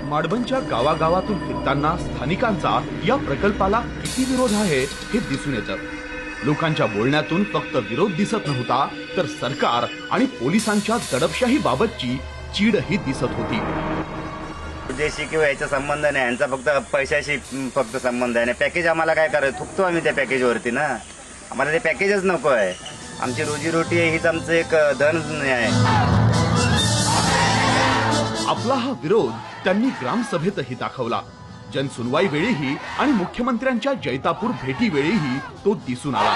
माडबनच्या गावागावातून फिरताना स्थानिकांचा या प्रकल्पाला किती विरोध आहे हे दिसून येतं। लोकांच्या बोलण्यातून फक्त विरोध दिसत नव्हता तर सरकार आणि पोलिसांच्या दडपशाही बाबतची चीडही दिसत होती। उद्देशी किंवा याचा संबंध नाही, यांचा फक्त पैशाशी फक्त संबंध आहे। पॅकेज आम्हाला काय करायचं, थुकतो आम्ही त्या पॅकेजवरती ना, आम्हाला ते पॅकेजच नको आहे। आमची रोजीरोटी हीच आमचं एक धन आहे। आपला हा विरोध त्यांनी ग्रामसभेतही दाखवला। जनसुनवाई वेळीही आणि मुख्यमंत्र्यांच्या जैतापूर भेटी वेळीही तो दिसून आला।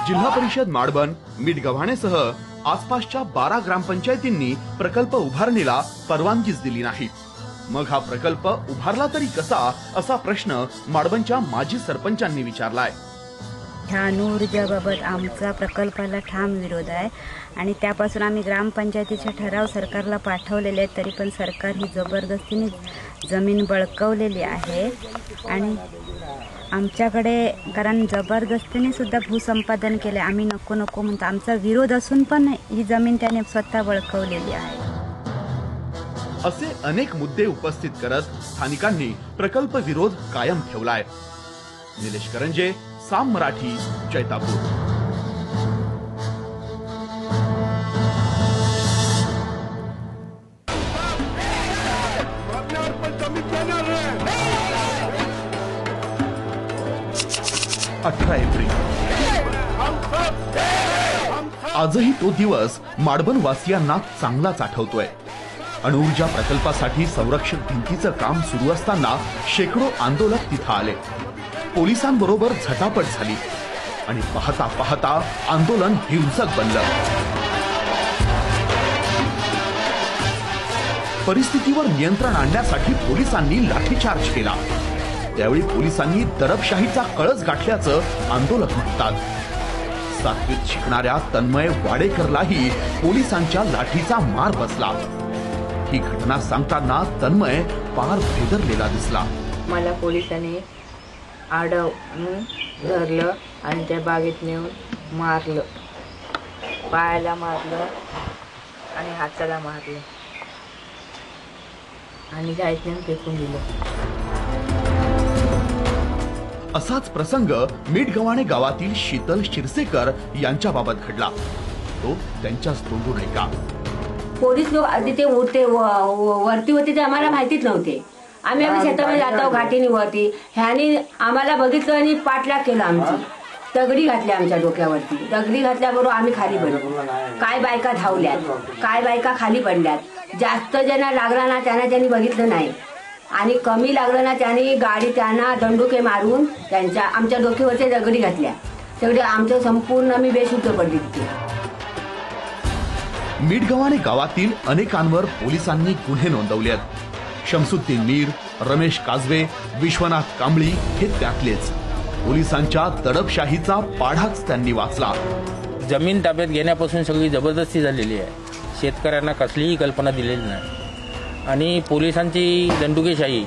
जिल्हा परिषद माडबन, मिठगव्हाणेसह आसपासच्या 12 ग्रामपंचायतींनी प्रकल्प उभारणीला परवानगीच दिली नाही। मग हा प्रकल्प उभारला तरी कसा, असा प्रश्न माडबनच्या माजी सरपंचांनी विचारलाय। ह्या अणुऊर्जाबाबत आमचा प्रकल्पाला ठाम विरोध आहे आणि त्यापासून आम्ही ग्रामपंचायतीचे ठराव सरकारला पाठवलेले आहेत, तरी पण सरकार ही जबरदस्तीने जमीन बळकावलेली आहे। आणि आमच्याकडे कारण जबरदस्तीने सुद्धा भूसंपादन केले, आम्ही नको नको म्हणतो, आमचा विरोध असून पण ही जमीन त्याने स्वतः बळकावलेली आहे। असे अनेक मुद्दे उपस्थित करत स्थानिकांनी प्रकल्प विरोध कायम ठेवलाय। निलेश करंजे, साम मराठी, जैतापूर। एप्रिल आजही तो दिवस माडबन वासियांना चांगलाच आठवतोय। अणुऊर्जा प्रकल्पासाठी संरक्षक भिंतीचं काम सुरू असताना शेकडो आंदोलक तिथं आले। पोलिसांबरोबर झटापट झाली आणि पाहता पाहता आंदोलन हिंसक बनलं। परिस्थितीवर नियंत्रण आणण्यासाठी पोलिसांनी लाठीचार्ज केला। त्यावेळी पोलिसांनी दडपशाहीचा कळस गाठल्याचं आंदोलक म्हणतात। 7वीत शिकणाऱ्या तन्मय वाडेकरलाही पोलिसांच्या लाठीचा मार बसला। ही घटना सांगताना तन्मय पार भेदरलेला दिसला। मला पोलिसांनी अडवून धरलं आणि त्या बागेत नेऊन मारलं, पायाला मारलं आणि हाताला मारलं आणि जायचं फेकून दिलं। असाच प्रसंग मिठगव्हाणे गावातील शीतल शिरसेकर यांच्या बाबत घडला। तो त्यांच्याच तोंडून ऐका। पोलीस लोक आधी ते उठते वरती होते ते आम्हाला माहितीच नव्हते। आम्ही शेतामध्ये जातो घाटीने वरती, ह्याने आम्हाला बघितलं आणि पाठलाग केला। आमची दगडी घातल्या आमच्या डोक्यावरती, दगडी घातल्याबरोबर आम्ही खाली पडलो। काय बायका धावल्यात, काय बायका खाली पडल्यात। जास्त ज्यांना लागला ना त्यांनी बघितलं नाही आणि कमी लागलं ना त्यांनी गाडी त्यांना दंडुके मारून त्यांच्या आमच्या डोक्यावरच्या दगडी घातल्या। तेवढे आमचं संपूर्ण मी बेशुद्ध पडली तिथे। मिठगव्हाणे गावातील अनेकांवर पोलिसांनी गुन्हे नोंदवले आहेत। शमसुद्दीन मीर, रमेश काजवे, विश्वनाथ कांबळी हे त्यातलेच। पोलिसांच्या दडपशाहीचा पाढाच त्यांनी वाचला। जमीन ताब्यात घेण्यापासून सगळी जबरदस्ती झालेली आहे। शेतकऱ्यांना कसलीही कल्पना दिलेली नाही आणि पोलिसांची दंडुकेशाही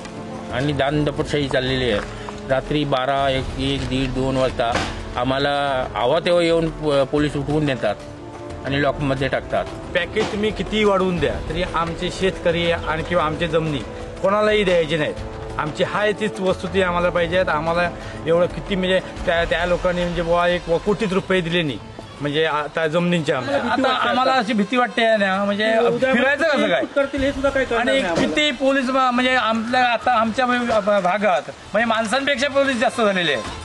आणि दानदपटशाही चाललेली आहे। रात्री 12, 1, 1:30, 2 वाजता आम्हाला हवा तेव्हा येऊन पोलीस उठवून देतात आणि लॉकमध्ये टाकतात। पॅकेज तुम्ही किती वाढवून द्या तरी आमचे शेतकरी आणि किंवा आमचे जमिनी कोणालाही द्यायचे नाहीत। आमची हाय तीच वस्तू ती आम्हाला पाहिजेत। आम्हाला एवढं किती म्हणजे त्या लोकांनी म्हणजे बुवा 1 कोटी रुपये दिले नाही म्हणजे आता जमिनींच्या। आता आम्हाला अशी भीती वाटते ना, म्हणजे फिरायचं कसं काय करतील हे सुद्धा काय। आणि किती पोलीस म्हणजे आता आमच्या भागात म्हणजे माणसांपेक्षा पोलीस जास्त झालेले आहेत।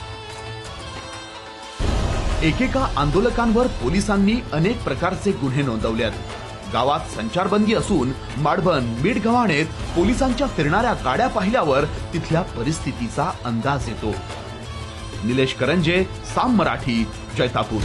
एकेका आंदोलकांवर पोलिसांनी अनेक प्रकारचे गुन्हे नोंदवले आहेत। गावात संचारबंदी असून माडबन, मिठगव्हाणेत पोलिसांच्या फिरणाऱ्या गाड्या पाहिल्यावर तिथल्या परिस्थितीचा अंदाज येतो। निलेश करंजे, साम मराठी, जैतापूर।